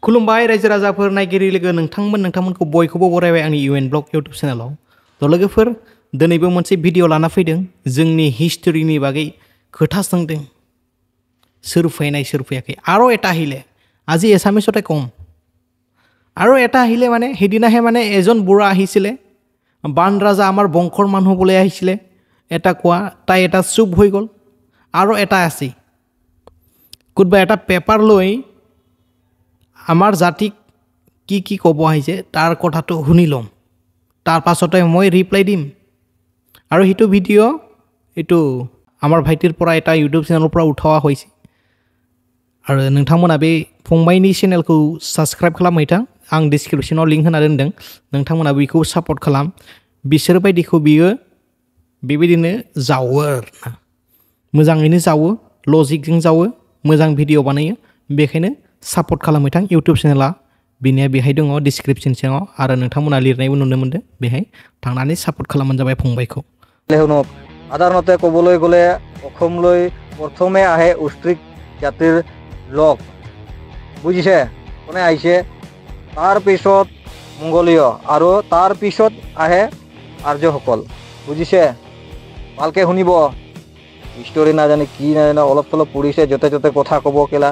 खुलुमबाय रायजो राजाफोर नायगिरि लोगो नोंथांमोनखौ बयखौबो बरायबाय आंनि इउएन ब्लग इउटुब चेनेलाव। थ' लोगोफोर दिनैबो मोनसे भिडिअ लाना फैदों जोंनि हिस्टरिनि बागै खोथा सोंदों। सोर फैनाय सोर फैयाखै आरो এটা আহিলে আজি এছামিছতে কম আৰু এটা আহিলে মানে সেইদিনাহে মানে এজন বুঢ়া আহিছিলে বান ৰাজা আমাৰ বংশৰ মানুহ বোলে আহিছিলে এটা কোৱা তাই এটা চুপ হৈ গ'ল আৰু এটা আছে কোনোবা এটা পেপাৰ লৈ আমাৰ জাতিক কি ক'ব আহিছে তাৰ কথাটো শুনি ল'ম তাৰ পাছতে মই ৰিপ্লাই দিম আৰু হিটো ভিডিঅ' এইটো আমাৰ ভাইটিৰ পৰা এটা ইউটিউব চেনেলৰ পৰা উঠোৱা হৈছে আৰু नोंथांमोना बे फंबायनि चेनेलखौ साबस्क्राइब खालामहैथां आं डिसक्रिप्शनाव लिंक होना दोनदों नोंथांमोना बेखौ सापर्ट खालाम बिसोर बायदिखौ बियो बेबायदिनो जावो आरोना मोजाङैनो जावो लजिकजों जावो मोजां भिडिअ बानायो बेखायनो सापर्ट खालामहैथां इउटिउब चेनेला बिनिया बेहाय दङ डिसक्रिप्शन सिङाव आरो नोंथांमोना लिरनायबो नुनो मोनदों बेहाय थांनानै सापर्ट खालामबानो जाबाय फंबायखौ সাধাৰণতে ক'বলৈ গ'লে অসমলৈ প্ৰথমে আহে অষ্ট্ৰিক জাতিৰ লোক বুজিছে কোনে আহিছে তাৰ পিছত মংগোলীয় আৰু তাৰ পিছত আহে আৰ্যসকল বুজিছে ভালকে শুনিব হিষ্টৰী নাজানে কি নাজানে অলপ চলপ পঢ়িছে য'তে ত'তে কথা ক'ব কেলা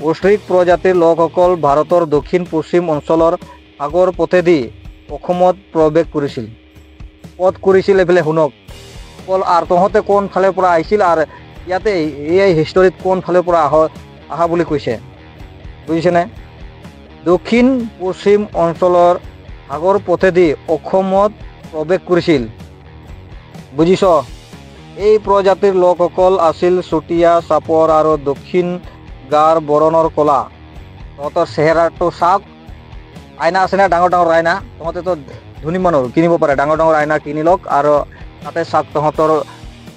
অষ্ট্ৰিক প্ৰজাতিৰ লোকসকল ভাৰতৰ দক্ষিণ পশ্চিম অঞ্চলৰ সাগৰ পথেদি অসমত প্ৰৱেশ কৰিছিল পথ কৰিছিল এইফালে শুনক অকল আৰু তহঁতে কোন ফালে পৰা আহিছিল আৰু ইয়াতে এই হিষ্টৰীত কোন ফালে পৰা আহা বুলি কৈছে বুজিছেনে দক্ষিণ পশ্চিম অঞ্চলৰ সাগৰ পথেদি অসমত প্ৰৱেশ কৰিছিল বুজিছ এই প্ৰজাতিৰ লোকসকল আছিল চুতীয়া চাপৰ আৰু দক্ষিণ গাৰ বৰণৰ কলা তহঁতৰ চেহেৰাটো চাওক আইনা আছে না ডাঙৰ ডাঙৰ আইনা তহঁতেতো ধনী মানুহ কিনিব পাৰে ডাঙৰ ডাঙৰ আইনা কিনি লওক আৰু তাতে চাওক তহঁতৰ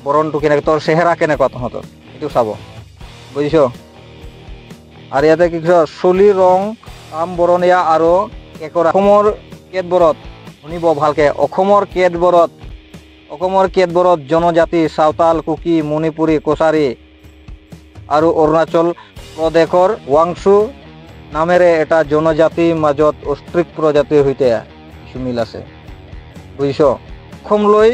বৰণটো কেনেকৈ তোৰ চেহেৰা কেনেকুৱা তহঁতৰ এইটো চাব বুজিছ আৰু ইয়াতে কি চুলিৰ ৰং কাম বৰণীয়া আৰু একৰা অসমৰ কেতবৰত শুনিব ভালকে অসমৰ কেতবৰত জনজাতি চাওতাল কুকি মণিপুৰী কছাৰী আৰু অৰুণাচল প্ৰদেশৰ ৱাংচু নামেৰে এটা জনজাতিৰ মাজত অষ্ট্ৰিক প্ৰজাতিৰ সৈতে কিছু মিল আছে বুজিছ অসমলৈ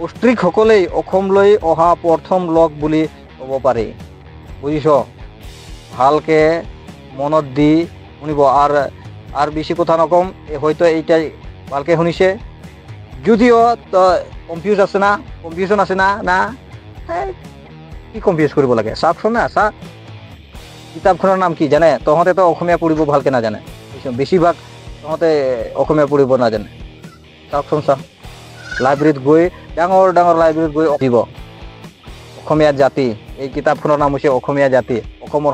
অষ্ট্ৰিকসকলেই অসমলৈ অহা প্ৰথম লোক বুলি ক'ব পাৰি বুজিছ ভালকে মনত দি শুনিব আৰু বেছি কথা নকম হয়তো এইটা ভালকে শুনিছে যদিও কনফিউজন আছে না কি কনফিউজ কৰিব লাগে চাওকচোন না চা কিতাপখনৰ নাম কি জানে তহঁতেতো অসমীয়া পঢ়িব ভালকে নাজানে বেছিভাগ তহঁতে অসমীয়া পঢ়িব নাজানে চাওকচোন চা লাইব্ৰেৰীত গৈ ডাঙৰ লাইব্ৰেৰীত গৈ দিব অসমীয়া জাতি এই কিতাপখনৰ নাম হৈছে অসমীয়া জাতি অসমৰ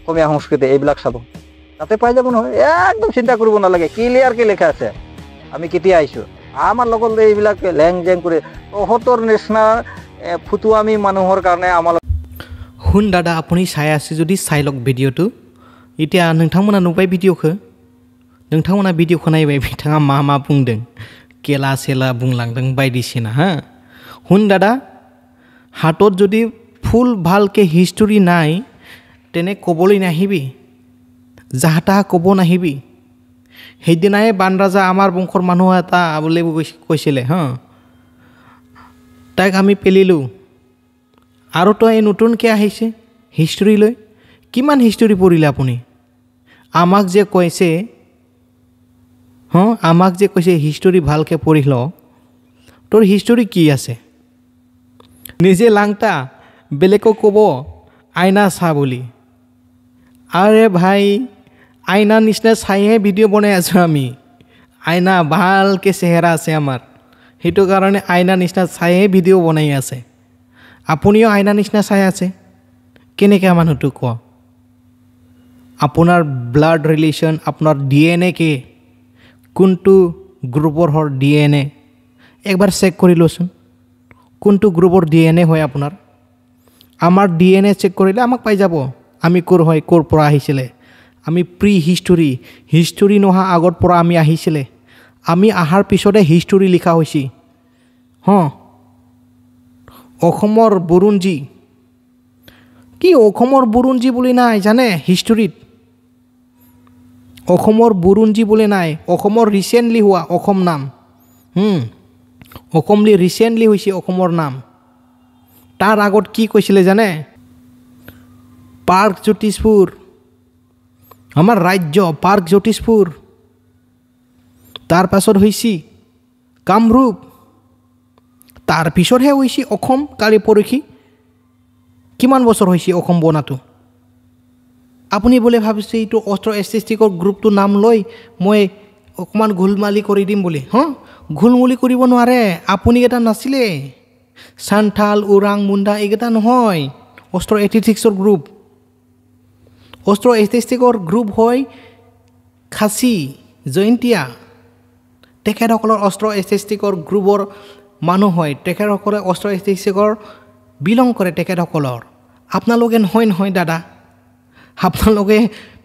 অসমীয়া সংস্কৃতি এইবিলাক চাব তাতে পাই যাব নহয় একদম চিন্তা কৰিব নালাগে ক্লিয়াৰকৈ লিখা আছে আমি কেতিয়া আহিছোঁ আমাৰ লগত এইবিলাক লেং জেং কৰি তহঁতৰ নিচিনা ফুটুৱামি মানুহৰ কাৰণে আমাৰ শুন দাদা আপুনি চাই আছে যদি চাই লওক ভিডিঅ'টো এতিয়া नोंथांमोना नुबाय भिडिअ'खौ नोंथांमोना भिडिअ'खौ नायबाय बिथाङा मा बुंदों केला सेला बुंलांदों बायदिसिना हा শুন দাদা হাতত যদি ফুল ভালকে হিষ্টৰী নাই তেনে ক'বলৈ নাহিবি যাহা তাহা ক'ব নাহিবি সেইদিনাই বান ৰাজা আমাৰ বংশৰ মানুহ এটা বুলি কৈছিলে হা তাইক আমি পেলিলোঁ আৰু তো এই নতুনকৈ আহিছে হিষ্টৰীলৈ কিমান হিষ্টৰী পঢ়িলে আপুনি আমাক যে কৈছে হিষ্টৰী ভালকৈ পঢ়ি ল তোৰ হিষ্টৰী কি আছে নিজে লাংটা বেলেগক ক'ব আইনা চা বুলি আৰে ভাই আইনা নিচিনা চাইহে ভিডিঅ' বনাই আছোঁ আমি আইনা ভালকৈ চেহেৰা আছে আমাৰ সেইটো কাৰণে আইনা নিচিনা চাইহে ভিডিঅ' বনাই আছে আপুনিও আইনা নিচিনা চাই আছে কেনেকৈ মানুহটো কোৱা আপোনাৰ ব্লাড ৰিলেশ্যন আপোনাৰ DNA কে কোনটো গ্ৰুপৰ হয় DNA একবাৰ চেক কৰি লওঁচোন কোনটো গ্ৰুপৰ DNA হয় আপোনাৰ আমাৰ DNA চেক কৰিলে আমাক পাই যাব আমি ক'ৰ পৰা আহিছিলে আমি প্ৰি হিষ্টৰী নোহোৱা আগৰ পৰা আমি আহিছিলে আমি আহাৰ পিছতে হিষ্টৰী লিখা হৈছে অসমৰ বুৰঞ্জী কি অসমৰ বুৰঞ্জী বুলি নাই জানে হিষ্টৰীত অসমৰ বুৰঞ্জী বোলে নাই অসমৰ ৰিচেণ্টলি হোৱা অসম নাম অসমলি ৰিচেণ্টলি হৈছে অসমৰ নাম তাৰ আগত কি কৈছিলে জানে পাৰ্ক জ্যোতিষপুৰ আমাৰ ৰাজ্য পাৰ্ক জ্যোতিষপুৰ তাৰ পাছত হৈছে কামৰূপ তাৰ পিছতহে হৈছে অসম কালি পৰহি কিমান বছৰ হৈছে অসম বনাটো আপুনি বোলে ভাবিছে এইটো অস্ত্ৰ এষ্টেটিকৰ গ্ৰুপটো নাম লৈ মই অকণমান ঘোলমালি কৰি দিম বুলি ঘোলমুলি কৰিব নোৱাৰে আপুনি এটা নাছিলে সান্থাল ওৰাং মুণ্ডা এইকেইটা নহয় অস্ত্ৰ এষ্টেটিক্সৰ গ্ৰুপ অস্ত্ৰ এষ্টেটিকৰ গ্ৰুপ হয় খাচী জয়ন্তীয়া তেখেতসকলৰ অস্ত্ৰ এষ্টেটিকৰ গ্ৰুপৰ মানুহ হয় তেখেতসকলে অস্ত্ৰ এষ্টেটিকৰ বিলং কৰে তেখেতসকলৰ আপোনালোকে নহয় দাদা আপোনালোকে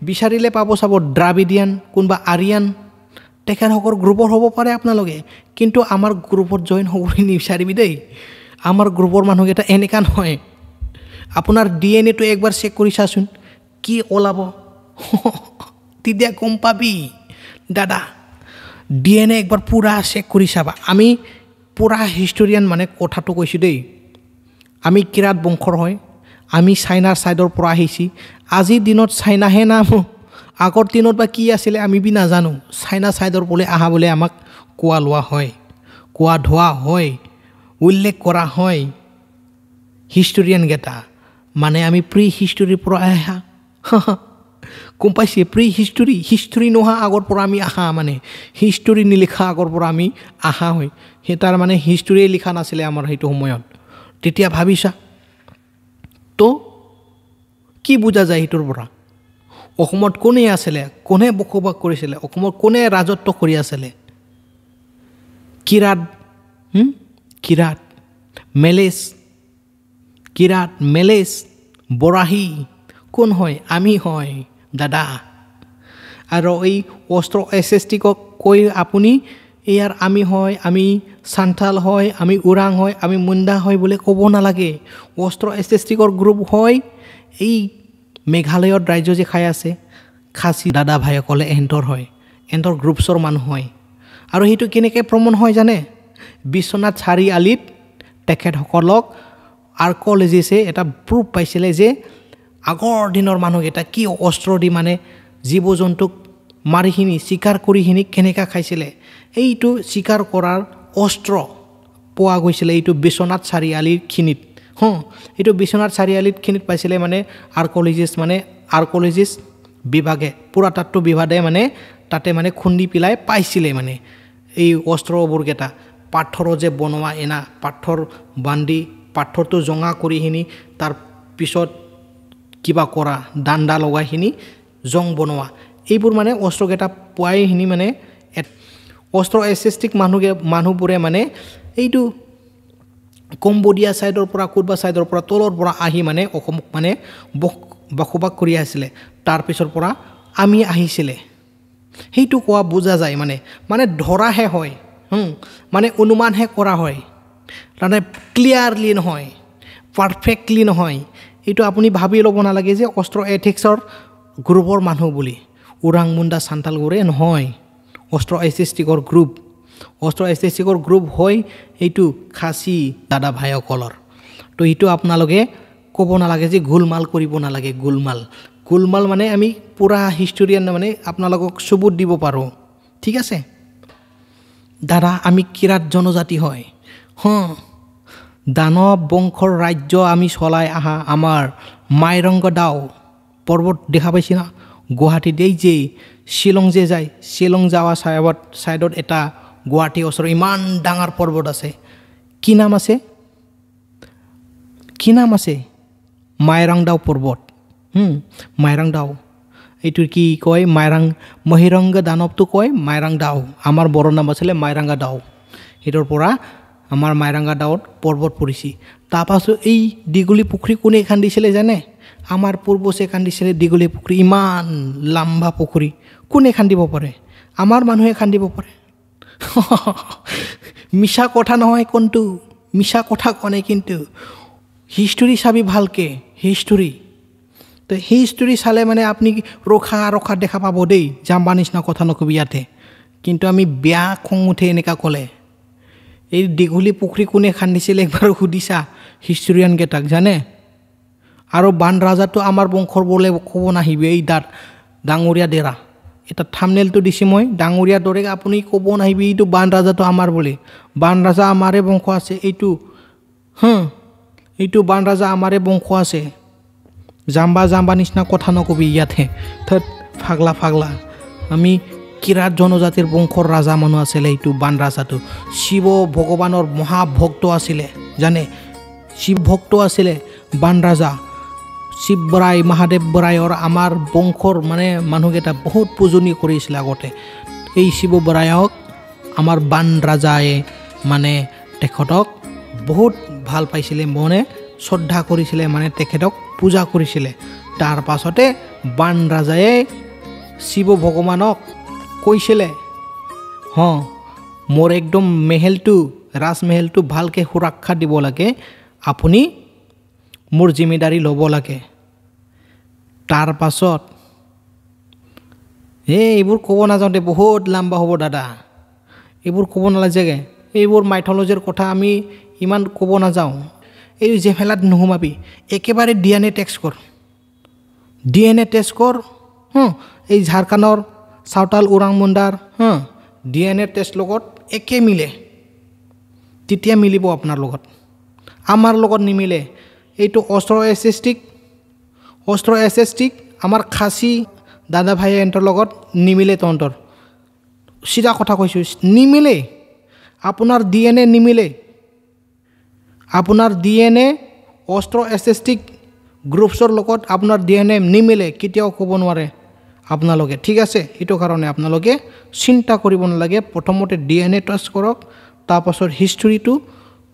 বিচাৰিলে পাব চাব দ্ৰাবিডিয়ান কোনোবা আৰিয়ান তেখেতসকলৰ গ্ৰুপৰ হ'ব পাৰে আপোনালোকে কিন্তু আমাৰ গ্ৰুপত জইন হ'বলৈ নিবিচাৰিবি দেই আমাৰ গ্ৰুপৰ মানুহকেইটা এনেকুৱা নহয় আপোনাৰ DNA টো একবাৰ চেক কৰি চাচোন কি ওলাব তেতিয়া গম পাবি দাদা DNA একবাৰ পুৰা চেক কৰি চাবা আমি পুৰা হিষ্টৰিয়ান মানে কথাটো কৈছোঁ দেই আমি কিৰাত বংশৰ হয় আমি চাইনাৰ ছাইডৰ পৰা আহিছি আজিৰ দিনত চাইনাহে নাম আগৰ দিনত বা কি আছিলে আমি বি নাজানো চাইনা ছাইডৰ বোলে আহা বোলে আমাক কোৱা লোৱা হয় কোৱা ধোৱা হয় উল্লেখ কৰা হয় হিষ্টৰিয়ান গেটা মানে আমি প্ৰি হিষ্টৰীৰ পৰা আহা গম পাইছে প্ৰি হিষ্টৰী নোহোৱা আগৰ পৰা আমি আহা মানে হিষ্টৰী নিলিখা আগৰ পৰা আমি আহা হয় সেই তাৰ মানে হিষ্টৰীয়ে লিখা নাছিলে আমাৰ সেইটো সময়ত তেতিয়া ভাবিছা তো কি বুজা যায় সেইটোৰ পৰা অসমত কোনে আছিলে কোনে বসবাস কৰিছিলে অসমত কোনে ৰাজত্ব কৰি আছিলে কিৰাত মেলেছ বৰাহী কোন হয় আমি হয় দাদা আৰু এই অস্ত্ৰ এষ্টেটিকক কৈ আপুনি ইয়াৰ আমি হয় আমি সান্থাল হয় আমি ওৰাং হয় আমি মুণ্ডা হয় বুলি ক'ব নালাগে অস্ত্ৰ এষ্টেটিকৰ গ্ৰুপ হয় এই মেঘালয়ত ৰাজ্য যে খাই আছে খাচী দাদা ভাইসকলে এণ্টৰ হয় এণ্টৰ গ্ৰুপছৰ মানুহ হয় আৰু সেইটো কেনেকৈ প্ৰমাণ হয় জানে বিশ্বনাথ চাৰিআলিত তেখেতসকলক আৰ্ক'লজিছে এটা প্ৰুফ পাইছিলে যে আগৰ দিনৰ মানুহকেইটা কি অস্ত্ৰ দি মানে জীৱ জন্তুক মাৰিখিনি চিকাৰ কৰিখিনি কেনেকৈ খাইছিলে এইটো চিকাৰ কৰাৰ অস্ত্ৰ পোৱা গৈছিলে এইটো বিশ্বনাথ চাৰিআলিখিনিত এইটো বিশ্বনাথ চাৰিআলিখিনিত পাইছিলে মানে আৰ্ক'লজিষ্ট বিভাগে পুৰাতত্ব বিভাগে মানে তাতে মানে খুন্দি পেলাই পাইছিলে মানে এই অস্ত্ৰবোৰকেইটা পাথৰৰ যে বনোৱা এনা পাথৰ বান্ধি পাথৰটো জঙা কৰিখিনি তাৰ পিছত কিবা কৰা দাণ্ডা লগাইখিনি জং বনোৱা এইবোৰ মানে অস্ত্ৰকেইটা পোৱাইখিনি মানে অস্ত্ৰ এষ্টেটিক মানুহবোৰে মানে এইটো কম্বোডিয়া ছাইডৰ পৰা কোনোবা ছাইডৰ পৰা তলৰ পৰা আহি মানে অসমক মানে বসবাস কৰি আছিলে তাৰপিছৰ পৰা আমি আহিছিলে সেইটো কোৱা বুজা যায় মানে ধৰাহে হয় মানে অনুমানহে কৰা হয় তাৰমানে ক্লিয়াৰলি নহয় পাৰফেক্টলি নহয় এইটো আপুনি ভাবি ল'ব নালাগে যে অস্ত্ৰ এথিক্সৰ গ্ৰুপৰ মানুহ বুলি ওৰাং মুণ্ডা সান্থালবোৰে নহয় অস্ত্ৰ এষ্টেটিকৰ গ্ৰুপ হয় এইটো খাচী দাদা ভাইসকলৰ তো এইটো আপোনালোকে ক'ব নালাগে যে গোলমাল কৰিব নালাগে গোলমাল মানে আমি পুৰা হিষ্টৰিয়ান মানে আপোনালোকক চবুত দিব পাৰোঁ ঠিক আছে দাদা আমি কিৰাত জনজাতি হয় দানৱ বংশৰ ৰাজ্য আমি চলাই আহা আমাৰ মাইৰংগ দাও পৰ্বত দেখা পাইছে না গুৱাহাটীত এই যে শ্বিলং যে যায় শ্বিলং যাৱা ছাইডত এটা গুৱাহাটী ওচৰত ইমান ডাঙৰ পৰ্বত আছে কি নাম আছে মাইৰাং দাও পৰ্বত মাইৰাং দাও এইটো কি কয় মহিৰংগ দানৱটো কয় মাইৰাং দাও আমাৰ বড়ো নাম আছিলে মাইৰাংগা দাও সেইটোৰ পৰা আমাৰ মাইৰাংগা দাৱত পৰ্বত পৰিছে তাৰপাছত এই দীঘলী পুখুৰী কোনে খান্দিছিলে জানে আমাৰ পূৰ্বজে খান্দিছিলে দীঘলী পুখুৰী ইমান লম্বা পুখুৰী কোনে খান্দিব পাৰে আমাৰ মানুহে খান্দিব পাৰে মিছা কথা নহয় কোনটো মিছা কথা কোনে কিন্তু হিষ্টৰী চাবি ভালকৈ হিষ্টৰী তো হিষ্টৰী চালে মানে আপুনি ৰখা দেখা পাব দেই, জাম্বা নিচিনা কথা নকবি ইয়াতে। কিন্তু আমি বেয়া খং উঠে এনেকুৱা ক'লে। এই দীঘলী পুখুৰী কোনে খান্দিছিলে একবাৰ সুধিছা হিষ্টৰিয়ানকেইটাক জানে? আৰু বান ৰাজাটো আমাৰ বংশৰ বোলে ক'ব নাহিবি, এই ডাঙৰীয়া ডেৰা। এটা থাম্বনেইলটো দিছে মই, ডাঙৰীয়া দৰে আপুনি ক'ব নাহিবি এইটো বান ৰাজাটো আমাৰ বুলি। বান ৰাজা আমাৰে বংশ আছে এইটো বান ৰাজা আমাৰে বংশ আছে। জাম্বা নিচিনা কথা নকবি ইয়াতে। থত ফাগলা আমি কিৰাত জনজাতিৰ বংশৰ ৰাজা মানুহ আছিলে এইটো বান ৰাজাটো। শিৱ ভগৱানৰ মহাভক্ত আছিলে জানে? শিৱ ভক্ত আছিলে বান ৰাজা। শিৱ বৰাই মহাদেৱ বৰায়ৰ আমাৰ বংশৰ মানে মানুহকেইটা বহুত পূজনী কৰিছিলে আগতে। এই শিৱ বৰায়ক আমাৰ বান ৰাজাই মানে তেখেতক বহুত ভাল পাইছিলে, মনে শ্ৰদ্ধা কৰিছিলে, মানে তেখেতক পূজা কৰিছিলে। তাৰ পাছতে বান ৰাজাই শিৱ ভগৱানক কৈছিলে মোৰ একদম ৰাজমহলটো ভালকৈ সুৰক্ষা দিব লাগে, আপুনি মোৰ জিম্মেদাৰী ল'ব লাগে। তাৰ পাছত এইবোৰ ক'ব নাযাওঁতে বহুত লম্বা হ'ব দাদা, এইবোৰ ক'ব নালাগে। এইবোৰ মাইথলজিৰ কথা আমি ইমান ক'ব নাযাওঁ। এই জেফেলাত নোসোমাবি, একেবাৰে DNA টেষ্ট কৰ এই ঝাৰখণ্ডৰ চাওতাল ওৰাং মুণ্ডাৰ DNA টেষ্ট লগত একে মিলে, তেতিয়া মিলিব আপোনাৰ লগত। আমাৰ লগত নিমিলে। এইটো অস্ত্ৰ এছএছটিক আমাৰ খাচী দাদা ভাই এণ্টৰ লগত নিমিলে। তহঁতৰ চিধা কথা কৈছোঁ, নিমিলে। আপোনাৰ DNA নিমিলে। আপোনাৰ DNA অস্ত্ৰ এছএছটিক গ্ৰুপছৰ লগত আপোনাৰ DNA নিমিলে, কেতিয়াও ক'ব নোৱাৰে আপোনালোকে। ঠিক আছে, সেইটো কাৰণে আপোনালোকে চিন্তা কৰিব নালাগে। প্ৰথমতে DNA টেষ্ট কৰক, তাৰপাছত হিষ্টৰীটো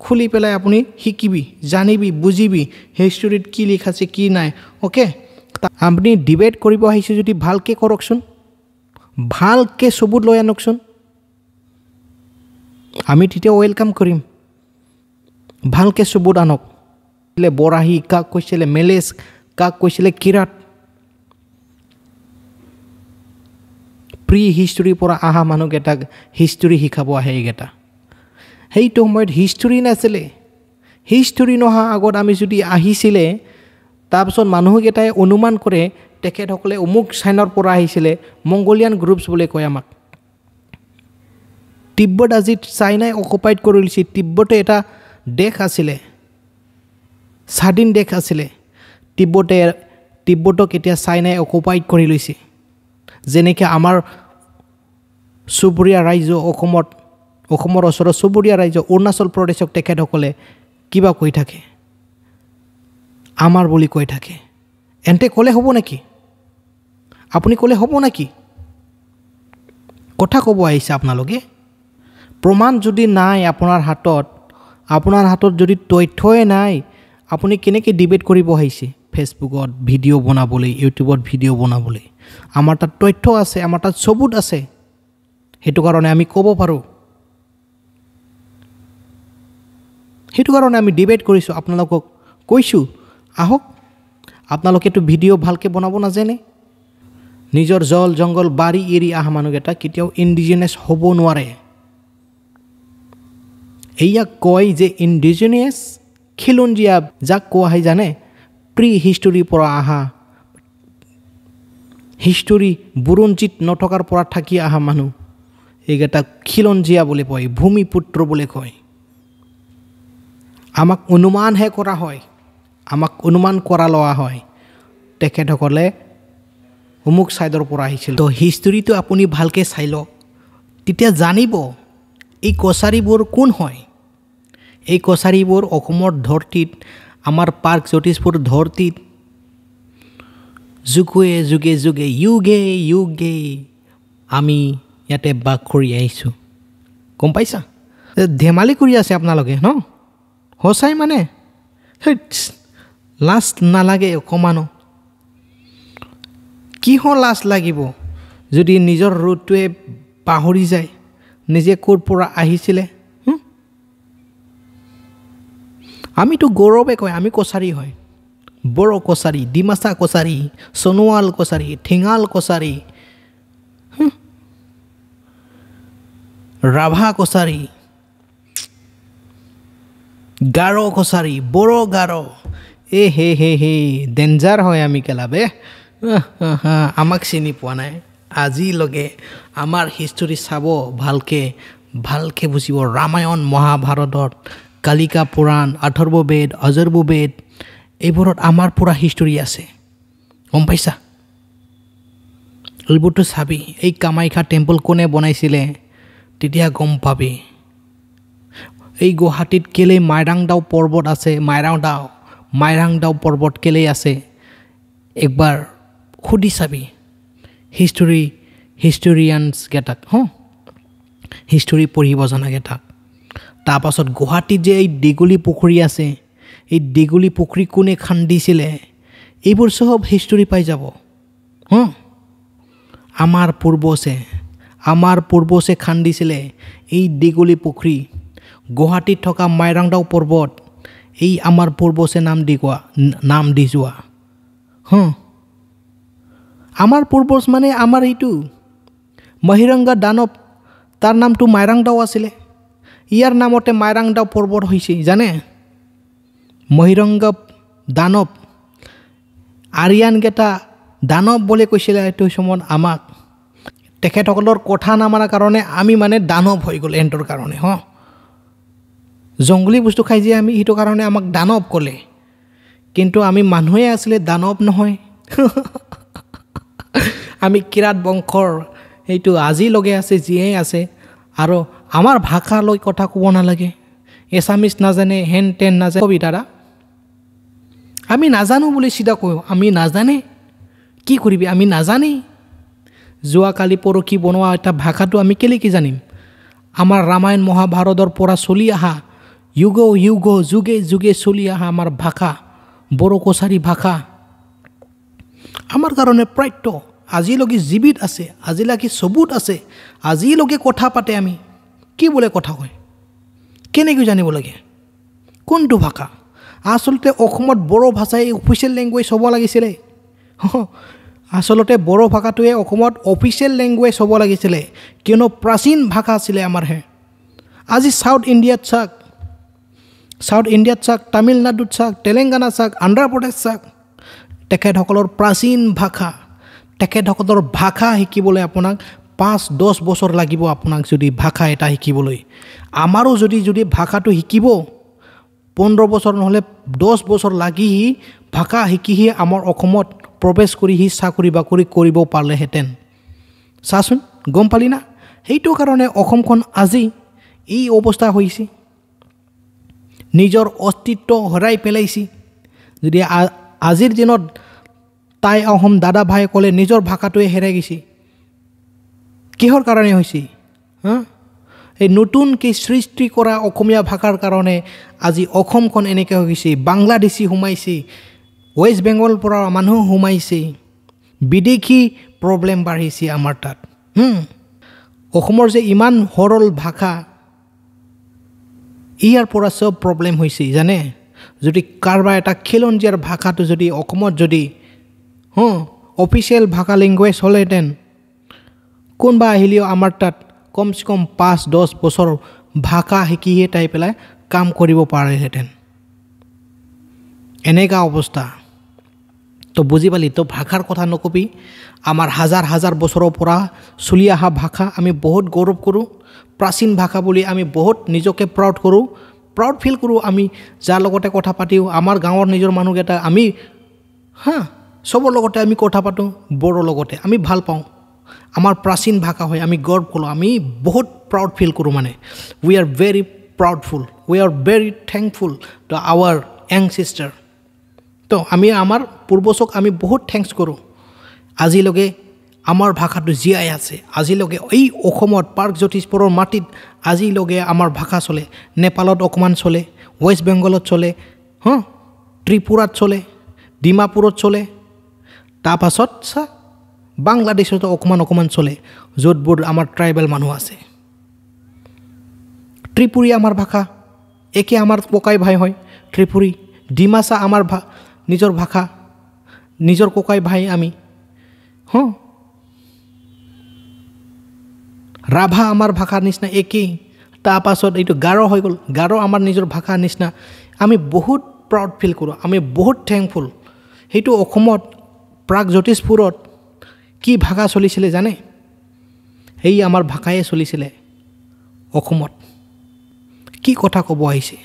খুলি পেলাই আপুনি শিকিবি, জানিবি, বুজিবি হিষ্টৰীত কি লিখা আছে কি নাই। অ'কে, আপুনি ডিবেট কৰিব আহিছে যদি ভালকৈ কৰকচোন, ভালকৈ চবুত লৈ আনকচোন, আমি তেতিয়া ৱেলকাম কৰিম। ভালকৈ চবুত আনক। বৰাহী কাক কৈছিলে, মেলেজ কাক কৈছিলে, কিৰাত। প্ৰি হিষ্টৰীৰ পৰা অহা মানুহকেইটাক হিষ্টৰী শিকাব আহে এইকেইটা। সেইটো সময়ত হিষ্টৰী নাছিলে। হিষ্টৰী নহা আগত আমি যদি আহিছিলে, তাৰপিছত মানুহকেইটাই অনুমান কৰে তেখেতসকলে অমুক চাইনাৰ পৰা আহিছিলে, মংগোলিয়ান গ্ৰুপছ বুলি কয় আমাক। তিব্বত আজি চাইনাই অকুপাইড কৰি লৈছে। তিব্বতে এটা দেশ আছিলে, স্বাধীন দেশ আছিলে। তিব্বতক এতিয়া চাইনাই অকুপাইড কৰি লৈছে। যেনেকৈ আমাৰ চুবুৰীয়া ৰাজ্য অসমৰ ওচৰৰ চুবুৰীয়া ৰাজ্য অৰুণাচল প্ৰদেশক তেখেতসকলে কিবা কৈ থাকে, আমাৰ বুলি কৈ থাকে। এন্তে ক'লে হ'ব নেকি? আপুনি ক'লে হ'ব নেকি? কথা ক'ব আহিছে আপোনালোকে। প্ৰমাণ যদি নাই আপোনাৰ হাতত যদি তথ্যই নাই, আপুনি কেনেকৈ ডিবেট কৰিব আহিছে? ফেচবুকত ভিডিঅ' বনাবলৈ, ইউটিউবত ভিডিঅ' বনাবলৈ। আমাৰ তাত তথ্য আছে, আমাৰ তাত চবুত আছে, সেইটো কাৰণে আমি ক'ব পাৰোঁ। সেইটো কাৰণে আমি ডিবেট কৰিছোঁ, আপোনালোকক কৈছোঁ আহক। আপোনালোকেতো ভিডিঅ' ভালকৈ বনাব নাজানে। নিজৰ জল জংঘল বাৰী এৰি অহা মানুহকেইটা কেতিয়াও ইণ্ডিজিনাছ হ'ব নোৱাৰে। এয়া কয় যে ইণ্ডিজিনিয়াছ খিলঞ্জীয়া, যাক কোৱা হয় জানে? প্ৰি হিষ্টৰীৰ পৰা অহা, হিষ্টৰী বুৰঞ্জীত নথকাৰ পৰা থাকি অহা মানুহ, এইকেইটাক খিলঞ্জীয়া বুলি কয়, ভূমিপুত্ৰ বুলি কয়। আমাক অনুমানহে কৰা হয়, আমাক অনুমান কৰা লোৱা হয় তেখেতসকলে অমুক ছাইডৰ পৰা আহিছিল। তো হিষ্টৰীটো আপুনি ভালকৈ চাই লওক, তেতিয়া জানিব এই কছাৰীবোৰ কোন হয়। এই কছাৰীবোৰ অসমৰ ধৰতীত, আমাৰ পাৰ্ক জ্যোতিষপুৰ ধৰতীত যুগে যুগে আমি ইয়াতে বাস কৰি আহিছোঁ। গম পাইছা? ধেমালি কৰি আছে আপোনালোকে ন? সঁচাই মানে লাজ নালাগে অকণমানো? কিহৰ লাজ লাগিব যদি নিজৰ ৰুটটোৱে পাহৰি যায়, নিজে ক'ৰ পৰা আহিছিলে। আমিতো গৌৰৱে কয় আমি কছাৰী হয়, বড়ো কছাৰী ডিমাচা কছাৰী সোণোৱাল কছাৰী ঠেঙাল কছাৰী ৰাভা কছাৰী গাৰো কছাৰী বড়ো গাৰো হে ডেঞ্জাৰ হয় আমি কেলাবে আমাক চিনি পোৱা নাই আজিলৈকে আমাৰ হিষ্টৰী চাব ভালকে বুজিব ৰামায়ণ মহাভাৰতত কালিকা পুৰাণ অথৰ্ববেদ অজৰ্ববেদ এইবোৰত আমাৰ পুৰা হিষ্টৰী আছে গম পাইছা এইবোৰতো চাবি এই কামাখ্যা টেম্পল কোনে বনাইছিলে তেতিয়া গম পাবি এই গুৱাহাটীত কেলে মাইৰাংদাও পৰ্বত আছে মাইৰাংদাও পৰ্বত কেলে আছে একবাৰ সুধি চাবি হিষ্টৰিয়ানছ গেটাক হিষ্টৰী পঢ়িব জনাকেইটাক তাৰপাছত গুৱাহাটীত যে এই দীঘলী পুখুৰী আছে এই দীঘলী পুখুৰী কোনে খান্দিছিলে এইবোৰ চব হিষ্টৰী পাই যাব আমাৰ পূৰ্বছে খান্দিছিলে এই দীঘলী পুখুৰী গুৱাহাটীত থকা মাইৰাংদাও পৰ্বত এই আমাৰ পূৰ্বছে নাম দি যোৱা আমাৰ পূৰ্বজ মানে আমাৰ এইটো মহিৰংগা দানৱ তাৰ নামটো মাইৰাংদাও আছিলে ইয়াৰ নামতে মাইৰাংদাও পৰ্বত হৈছে জানে মহিৰংগা দানৱ আৰিয়ানকেইটা দানৱ বুলি কৈছিলে এইটো সময়ত আমাক তেখেতসকলৰ কথা নামানাৰ কাৰণে আমি মানে দানৱ হৈ গ'ল এণ্টৰ কাৰণে জংগলী বস্তু খাই যে আমি সেইটো কাৰণে আমাক দানৱ ক'লে কিন্তু আমি মানুহে আছিলে দানৱ নহয় আমি কিৰাত বংশৰ এইটো আজিলৈকে আছে যিয়ে আছে আৰু আমাৰ ভাষালৈ কথা ক'ব নালাগে এছামিছ নাজানে হেন তেন নাজানে কবি দাদা আমি নাজানো বুলি চিধা কওঁ আমি নাজানে কি কৰিবি আমি নাজানেই যোৱাকালি পৰহি বনোৱা এটা ভাষাটো আমি কেলেকি জানিম আমাৰ ৰামায়ণ মহাভাৰতৰ পৰা চলি অহা যুগে চলি অহা আমাৰ ভাষা বড়ো কছাৰী ভাষা আমাৰ কাৰণে প্ৰাপ্য আজিলৈকে জীৱিত আছে আজিলৈকে চবুত আছে আজিলৈকে কথা পাতে আমি কি বোলে কথা কয় কেনেকৈ জানিব লাগে কোনটো ভাষা আচলতে অসমত বড়ো ভাষাই অফিচিয়েল লেংগুৱেজ হ'ব লাগিছিলে আচলতে বড়ো ভাষাটোৱে অসমত অফিচিয়েল লেংগুৱেজ হ'ব লাগিছিলে কিয়নো প্ৰাচীন ভাষা আছিলে আমাৰ আজি সাউথ ইণ্ডিয়াত চাওক তামিলনাডুত চাওক তেলেংগানা চাওক অন্ধ্ৰপ্ৰদেশ চাওক তেখেতসকলৰ প্ৰাচীন ভাষা তেখেতসকলৰ ভাষা শিকিবলৈ আপোনাক 5-10 বছৰ লাগিব আপোনাক যদি ভাষা এটা শিকিবলৈ আমাৰো যদি ভাষাটো শিকিব 15 বছৰ নহ'লে 10 বছৰ লাগি ভাষা শিকিহি আমাৰ অসমত প্ৰৱেশ কৰি চাকৰি বাকৰি কৰিব পাৰিলেহেঁতেন চাচোন গম পালি না সেইটো কাৰণে অসমখন আজি এই অৱস্থা হৈছে নিজৰ অস্তিত্ব হেৰাই পেলাইছে যদি আজিৰ দিনত তাই অসম দাদা ভাই ক'লে নিজৰ ভাষাটোৱে হেৰাই গৈছে কিহৰ কাৰণে হৈছে এই নতুনকৈ সৃষ্টি কৰা অসমীয়া ভাষাৰ কাৰণে আজি অসমখন এনেকৈ হৈ গৈছে বাংলাদেশী সোমাইছে ৱেষ্ট বেংগলৰ পৰা মানুহ সোমাইছে বিদেশী প্ৰব্লেম বাঢ়িছে আমাৰ তাত অসমৰ যে ইমান সৰল ভাষা ইয়াৰ পৰা চব প্ৰব্লেম হৈছে জানে যদি কাৰোবাৰ এটা খিলঞ্জীয়াৰ ভাষাটো যদি অসমত যদি অফিচিয়েল ভাষা লেংগুৱেজ হ'লেহেঁতেন কোনোবা আহিলেও আমাৰ তাত কমচে কম 5-10 বছৰ ভাষা শিকিহে তাই পেলাই কাম কৰিব পাৰেহেঁতেন এনেকুৱা অৱস্থা তো বুজি পালি তো ভাষাৰ কথা নকবি আমাৰ হাজাৰ বছৰৰ পৰা চলি অহা ভাষা আমি বহুত গৌৰৱ কৰোঁ প্ৰাচীন ভাষা বুলি আমি বহুত নিজকে প্ৰাউড ফিল কৰোঁ আমি যাৰ লগতে কথা পাতিও আমাৰ গাঁৱৰ নিজৰ মানুহকেইটা আমি চবৰ লগতে আমি কথা পাতোঁ বড়োৰ লগতে আমি ভাল পাওঁ আমাৰ প্ৰাচীন ভাষা হয় আমি গৌৰৱ কৰোঁ আমি বহুত প্ৰাউড ফিল কৰোঁ মানে we are very proudful we are very thankful to our ancestor তো আমি আমাৰ পূৰ্বজক আমি বহুত থেংকছ কৰোঁ আজিলৈকে আমাৰ ভাষাটো জীয়াই আছে আজিলৈকে এই অসমত প্ৰাগজ্যোতিষপুৰৰ মাটিত আজিলৈকে আমাৰ ভাষা চলে নেপালত অকণমান চলে ৱেষ্ট বেংগলত চলে ত্ৰিপুৰাত চলে ডিমাপুৰত চলে তাৰপাছত বাংলাদেশতো অকণমান চলে য'তবোৰ আমাৰ ট্ৰাইবেল মানুহ আছে ত্ৰিপুৰী আমাৰ ভাষা একে আমাৰ ককাই ভাই হয় ত্ৰিপুৰী ডিমাচা আমাৰ নিজৰ ভাষা নিজৰ ককাই ভাই আমি ৰাভা আমাৰ ভাষাৰ নিচিনা একেই তাৰপাছত এইটো গাৰো হৈ গ'ল গাৰো আমাৰ নিজৰ ভাষাৰ নিচিনা আমি বহুত প্ৰাউড ফিল কৰোঁ আমি বহুত থেংকফুল সেইটো অসমত প্ৰাগজ্যোতিষপুৰত কি ভাষা চলিছিলে জানে এই আমাৰ ভাষায়ে চলিছিলে অসমত কি কথা ক'ব আহিছে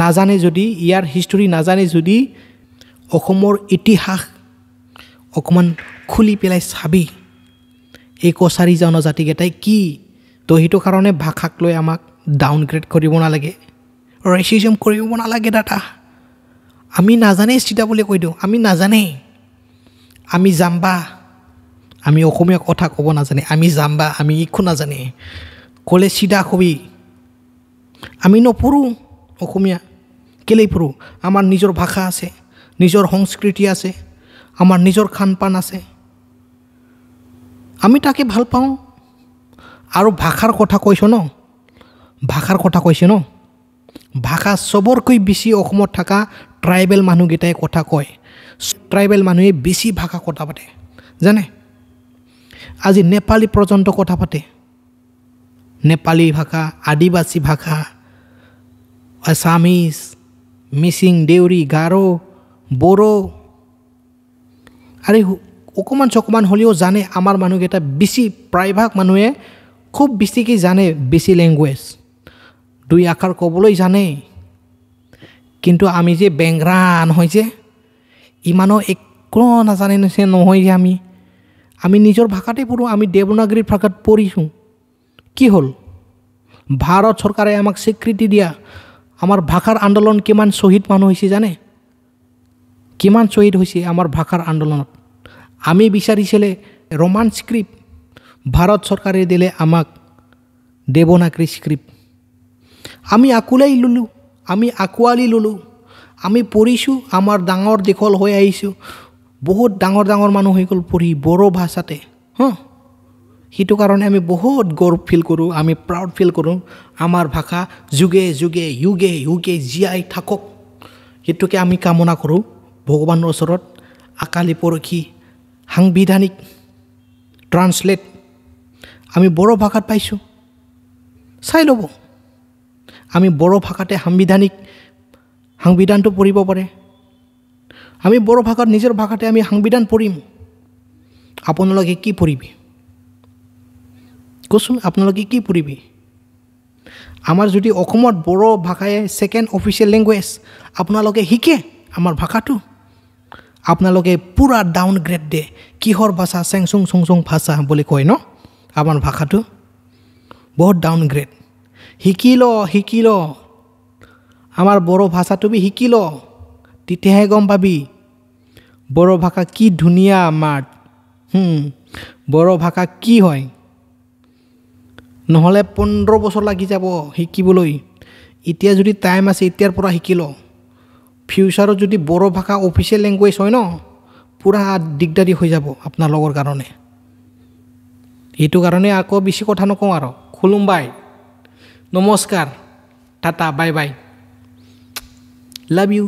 নাজানে যদি ইয়াৰ হিষ্টৰী নাজানে যদি অসমৰ ইতিহাস অকমান খুলি পেলাই চাবি এই কছাৰী জনজাতিকেইটাই কি তো সেইটো কাৰণে ভাষাক লৈ আমাক ডাউনগ্ৰেড কৰিব নালাগে ৰেচিজম কৰিব নালাগে দাদা আমি নাজানে চিধা বুলি কৈ দিওঁ আমি নাজানে আমি জাম্বা আমি অসমীয়া কথা ক'ব নাজানে আমি জাম্বা আমি একো নাজানে ক'লে চিধা কবি আমি নপঢ়োঁ অসমীয়া কেলেই পঢ়োঁ আমাৰ নিজৰ ভাষা আছে নিজৰ সংস্কৃতি আছে আমাৰ নিজৰ খান পান আছে আমি তাকে ভাল পাওঁ আৰু ভাষাৰ কথা কৈছ ন ভাষাৰ কথা কৈছে ন ভাষা চবৰকৈ বেছি অসমত থকা ট্ৰাইবেল মানুহকেইটাই কথা কয় ট্ৰাইবেল মানুহে বেছি ভাষা কথা পাতে জানে আজি নেপালী পৰ্যন্ত কথা পাতে নেপালী ভাষা আদিবাসী ভাষা আছামিজ মিচিং দেউৰী গাৰো বড়ো আৰু অকণমান চকমান হ'লেও জানে আমাৰ মানুহকেইটা বেছি প্ৰায়ভাগ মানুহে খুব বেছিকৈ জানে বেছি লেংগুৱেজ দুই আখৰ ক'বলৈ জানে কিন্তু আমি যে বেংৰা নহয় যে ইমানো একো নাজানে নিচিনা নহয় যে আমি নিজৰ ভাষাতে পঢ়োঁ আমি দেৱনাগৰী ভাষাত পঢ়িছোঁ কি হ'ল ভাৰত চৰকাৰে আমাক স্বীকৃতি দিয়া আমাৰ ভাষাৰ আন্দোলন কিমান শ্বহীদ মানুহ হৈছে জানে কিমান শ্বহীদ হৈছে আমাৰ ভাষাৰ আন্দোলনত আমি বিচাৰিছিলে ৰোমান স্ক্ৰিপ্ট ভাৰত চৰকাৰে দিলে আমাক দেৱনাগৰী স্ক্ৰিপ্ট আমি আঁকোৱালি ল'লোঁ আমি পঢ়িছোঁ আমাৰ ডাঙৰ দীঘল হৈ আহিছোঁ বহুত ডাঙৰ ডাঙৰ মানুহ হৈ গ'ল পঢ়ি বড়ো ভাষাতে সেইটো কাৰণে আমি বহুত গৌৰৱ ফিল কৰোঁ আমি প্ৰাউড ফিল কৰোঁ আমাৰ ভাষা যুগে যুগে যুগে যুগে জীয়াই থাকক সেইটোকে আমি কামনা কৰোঁ ভগৱানৰ ওচৰত আকালি পৰখি সাংবিধানিক ট্ৰান্সলেট আমি বড়ো ভাষাত পাইছোঁ চাই ল'ব আমি বড়ো ভাষাতে সংবিধানটো পঢ়িব পাৰে আমি বড়ো ভাষাত নিজৰ ভাষাতে আমি সংবিধান পঢ়িম আপোনালোকে কি পঢ়িবি কচোন আপোনালোকে কি পঢ়িবি আমাৰ যদি অসমত বড়ো ভাষাই ছেকেণ্ড অফিচিয়েল লেংগুৱেজ আপোনালোকে শিকে আমাৰ ভাষাটো আপোনালোকে পূৰা ডাউনগ্ৰেড দিয়ে কিহৰ ভাষা চেংচুং চংচুং ভাষা বুলি কয় ন আমাৰ ভাষাটো বহুত ডাউনগ্ৰেড শিকি ল আমাৰ বড়ো ভাষাটো শিকি ল তেতিয়াহে গম পাবি বড়ো ভাষা কি ধুনীয়া আমাৰ বড়ো ভাষা কি হয় নহ'লে 15 বছৰ লাগি যাব শিকিবলৈ এতিয়া যদি টাইম আছে এতিয়াৰ পৰা শিকি ল ফিউচাৰত যদি বড়ো ভাষা অফিচিয়েল লেংগুৱেজ হয় ন পূৰা দিগদাৰী হৈ যাব আপোনালোকৰ কাৰণে এইটো কাৰণে আকৌ বেছি কথা নকওঁ আৰু খুলুমবাই নমস্কাৰ tata bye bye love you